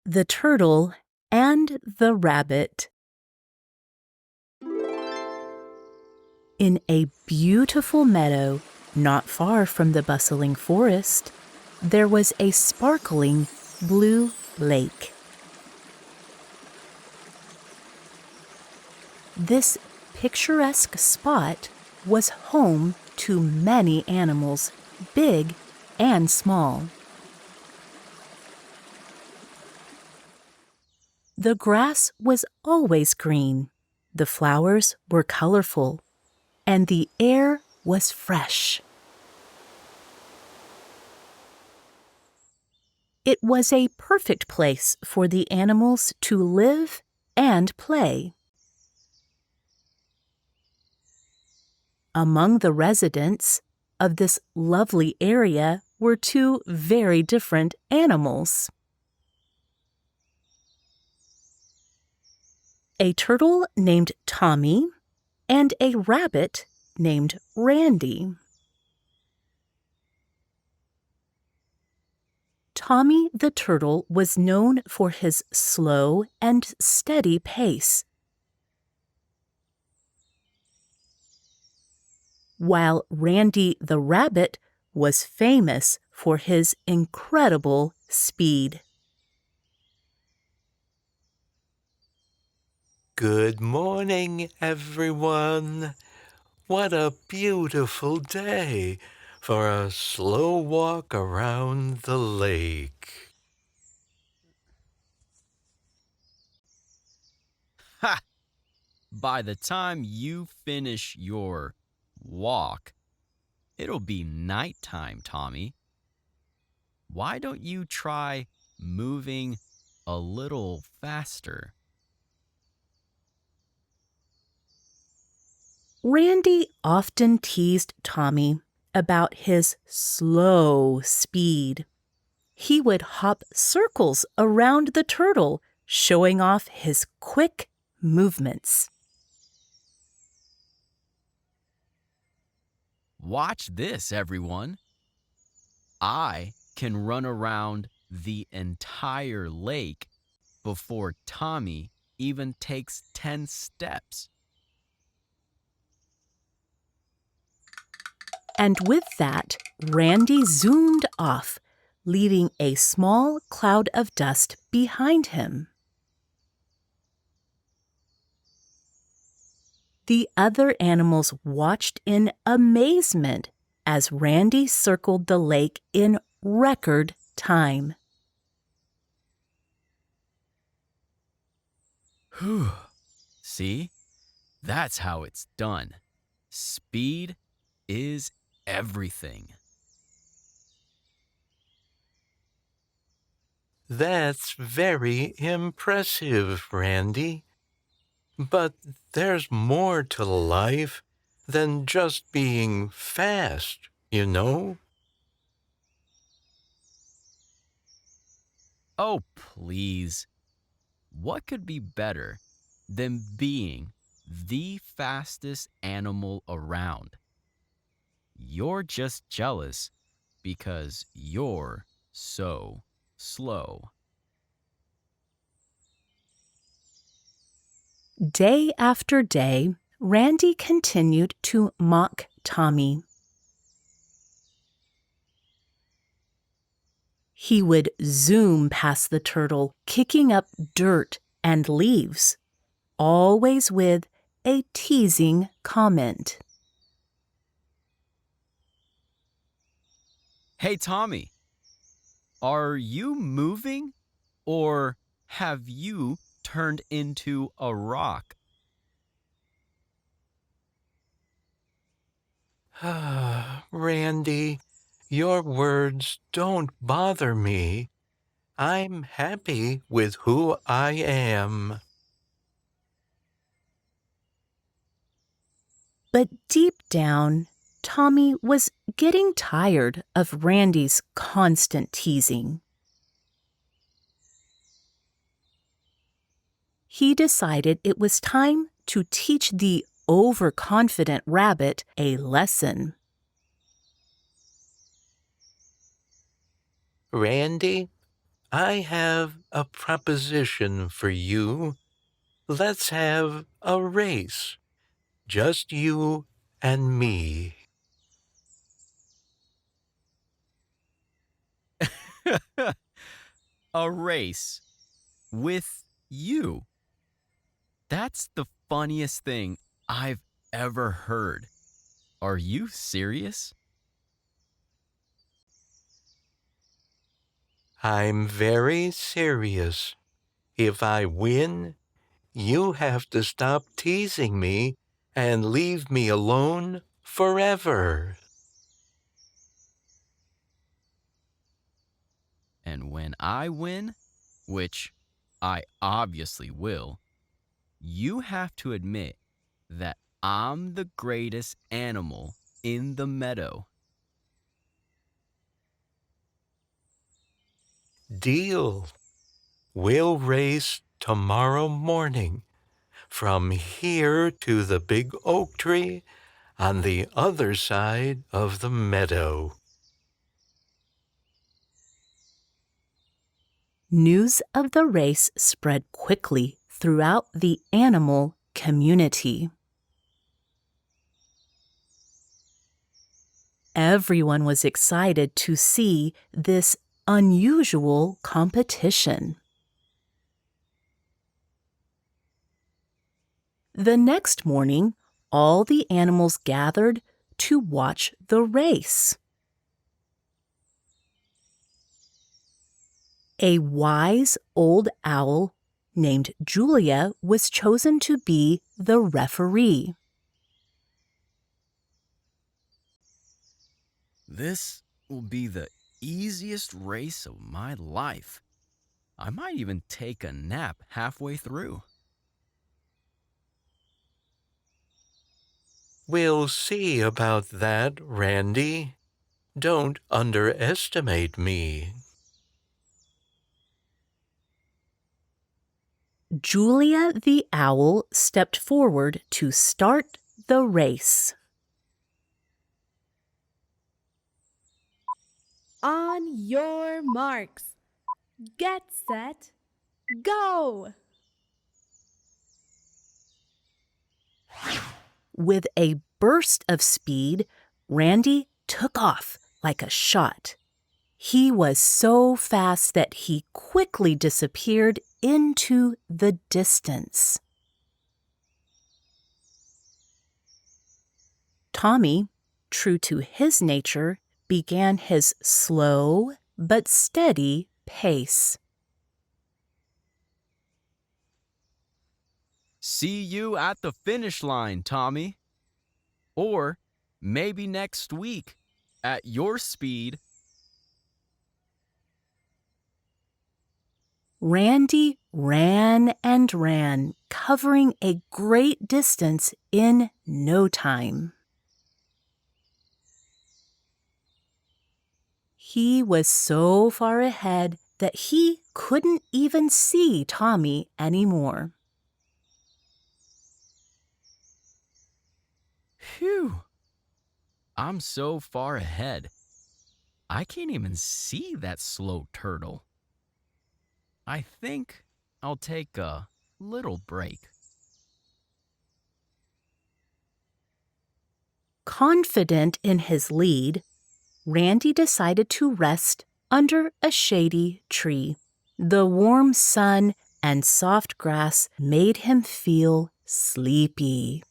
the Turtle, and the Rabbit. In a beautiful meadow, not far from the bustling forest, there was a sparkling blue lake. This picturesque spot was home to many animals, big and small. The grass was always green, the flowers were colorful, and the air was fresh. It was a perfect place for the animals to live and play. Among the residents of this lovely area were two very different animals. A turtle named Tommy and a rabbit named Randy. Tommy the turtle was known for his slow and steady pace, while Randy the rabbit was famous for his incredible speed. Good morning, everyone. What a beautiful day for a slow walk around the lake. Ha! By the time you finish your walk, it'll be nighttime, Tommy. Why don't you try moving a little faster? Randy often teased Tommy about his slow speed. He would hop circles around the turtle, showing off his quick movements. Watch this, everyone. I can run around the entire lake before Tommy even takes 10 steps. And with that, Randy zoomed off, leaving a small cloud of dust behind him. The other animals watched in amazement as Randy circled the lake in record time. Whew. See? That's how it's done. Speed is everything. That's very impressive, Randy. But there's more to life than just being fast, you know? Oh, please. What could be better than being the fastest animal around? You're just jealous because you're so slow. Day after day, Randy continued to mock Tommy. He would zoom past the turtle, kicking up dirt and leaves, always with a teasing comment. Hey, Tommy, are you moving or have you turned into a rock? Randy, your words don't bother me. I'm happy with who I am. But deep down, Tommy was getting tired of Randy's constant teasing. He decided it was time to teach the overconfident rabbit a lesson. Randy, I have a proposition for you. Let's have a race. Just you and me. A race with you. That's the funniest thing I've ever heard. Are you serious? I'm very serious. If I win, you have to stop teasing me and leave me alone forever. And when I win, which I obviously will, you have to admit that I'm the greatest animal in the meadow. Deal. We'll race tomorrow morning from here to the big oak tree on the other side of the meadow. News of the race spread quickly throughout the animal community. Everyone was excited to see this unusual competition. The next morning, all the animals gathered to watch the race. A wise old owl named Julia was chosen to be the referee. This will be the easiest race of my life. I might even take a nap halfway through. We'll see about that, Randy. Don't underestimate me. Julia the owl stepped forward to start the race. On your marks. Get set. Go! With a burst of speed, Randy took off like a shot. He was so fast that he quickly disappeared into the distance. Tommy, true to his nature, began his slow but steady pace. See you at the finish line, Tommy. Or maybe next week at your speed. Randy ran and ran, covering a great distance in no time. He was so far ahead that he couldn't even see Tommy anymore. Phew! I'm so far ahead. I can't even see that slow turtle. I think I'll take a little break. Confident in his lead, Randy decided to rest under a shady tree. The warm sun and soft grass made him feel sleepy.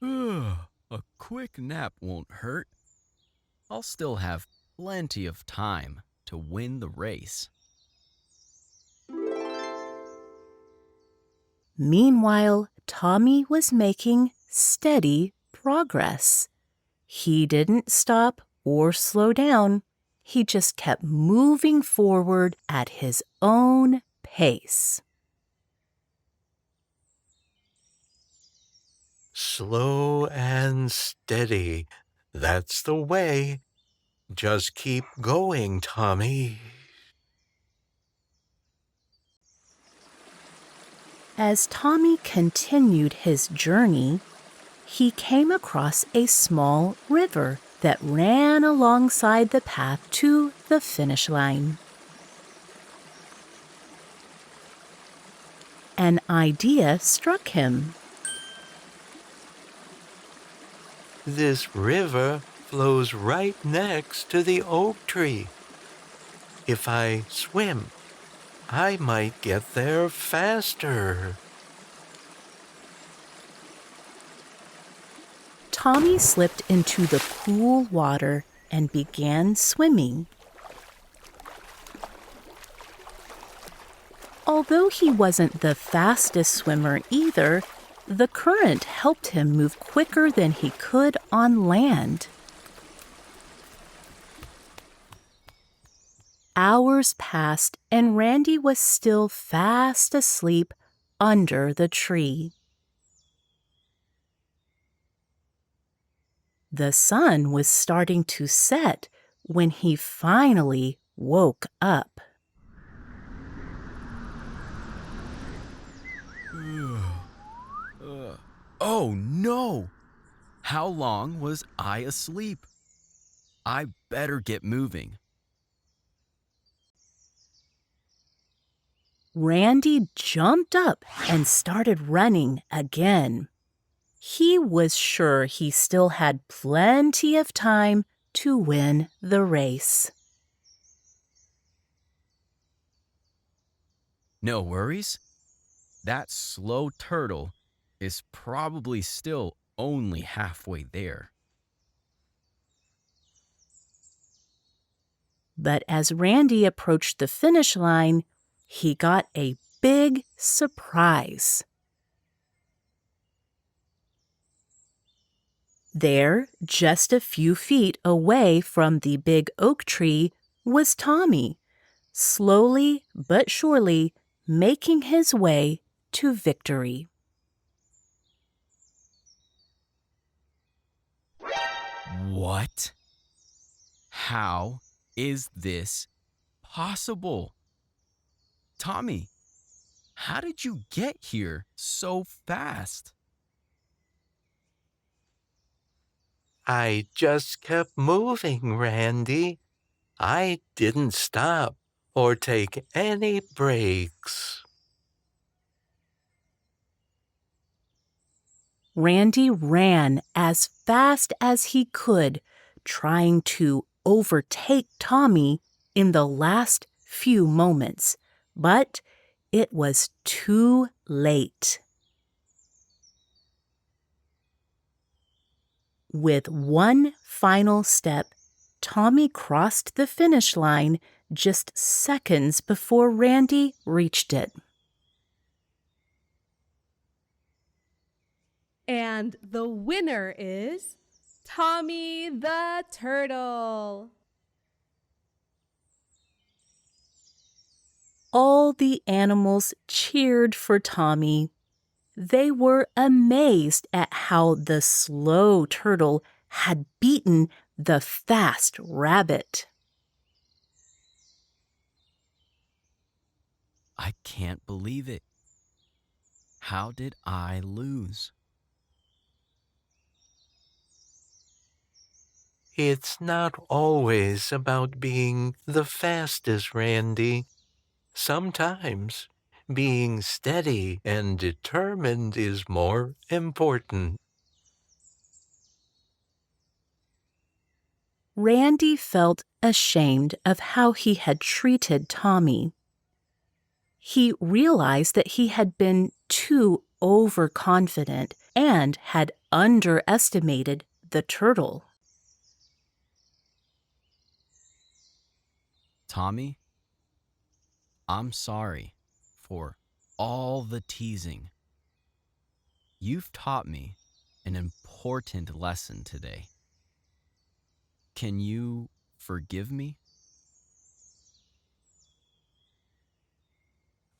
A quick nap won't hurt. I'll still have plenty of time to win the race. Meanwhile, Tommy was making steady progress. He didn't stop or slow down. He just kept moving forward at his own pace. Slow and steady. That's the way. Just keep going, Tommy. As Tommy continued his journey, he came across a small river that ran alongside the path to the finish line. An idea struck him. This river flows right next to the oak tree. If I swim, I might get there faster. Tommy slipped into the cool water and began swimming. Although he wasn't the fastest swimmer either, the current helped him move quicker than he could on land. Hours passed and Randy was still fast asleep under the tree. The sun was starting to set when he finally woke up. Oh no! How long was I asleep? I better get moving. Randy jumped up and started running again. He was sure he still had plenty of time to win the race. No worries. That slow turtle is probably still only halfway there. But as Randy approached the finish line, he got a big surprise. There, just a few feet away from the big oak tree, was Tommy, slowly but surely making his way to victory. What? How is this possible? Tommy, how did you get here so fast? I just kept moving, Randy. I didn't stop or take any breaks. Randy ran as fast as he could, trying to overtake Tommy in the last few moments, but it was too late. With one final step, Tommy crossed the finish line just seconds before Randy reached it. And the winner is Tommy the Turtle. All the animals cheered for Tommy. They were amazed at how the slow turtle had beaten the fast rabbit. I can't believe it. How did I lose? It's not always about being the fastest, Randy. Sometimes being steady and determined is more important. Randy felt ashamed of how he had treated Tommy. He realized that he had been too overconfident and had underestimated the turtle. Tommy, I'm sorry for all the teasing. You've taught me an important lesson today. Can you forgive me?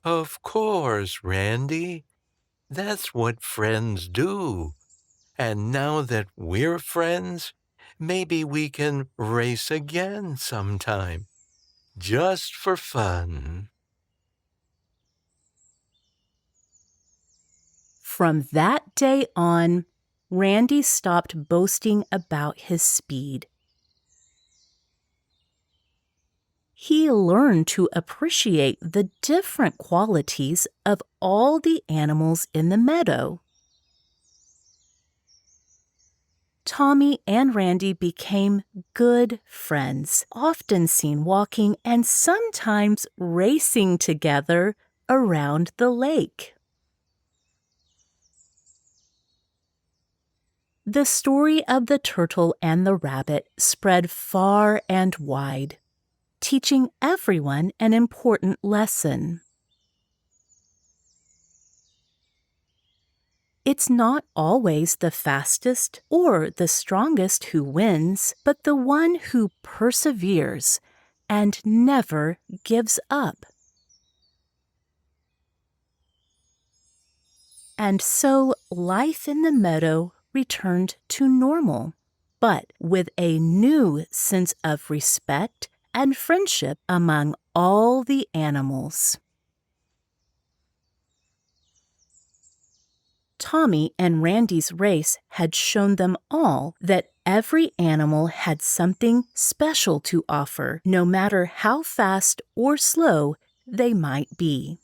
Of course, Randy. That's what friends do. And now that we're friends, maybe we can race again sometime. Just for fun. From that day on, Randy stopped boasting about his speed. He learned to appreciate the different qualities of all the animals in the meadow. Tommy and Randy became good friends, often seen walking and sometimes racing together around the lake. The story of the turtle and the rabbit spread far and wide, teaching everyone an important lesson. It's not always the fastest or the strongest who wins, but the one who perseveres and never gives up. And so life in the meadow returned to normal, but with a new sense of respect and friendship among all the animals. Tommy and Randy's race had shown them all that every animal had something special to offer, no matter how fast or slow they might be.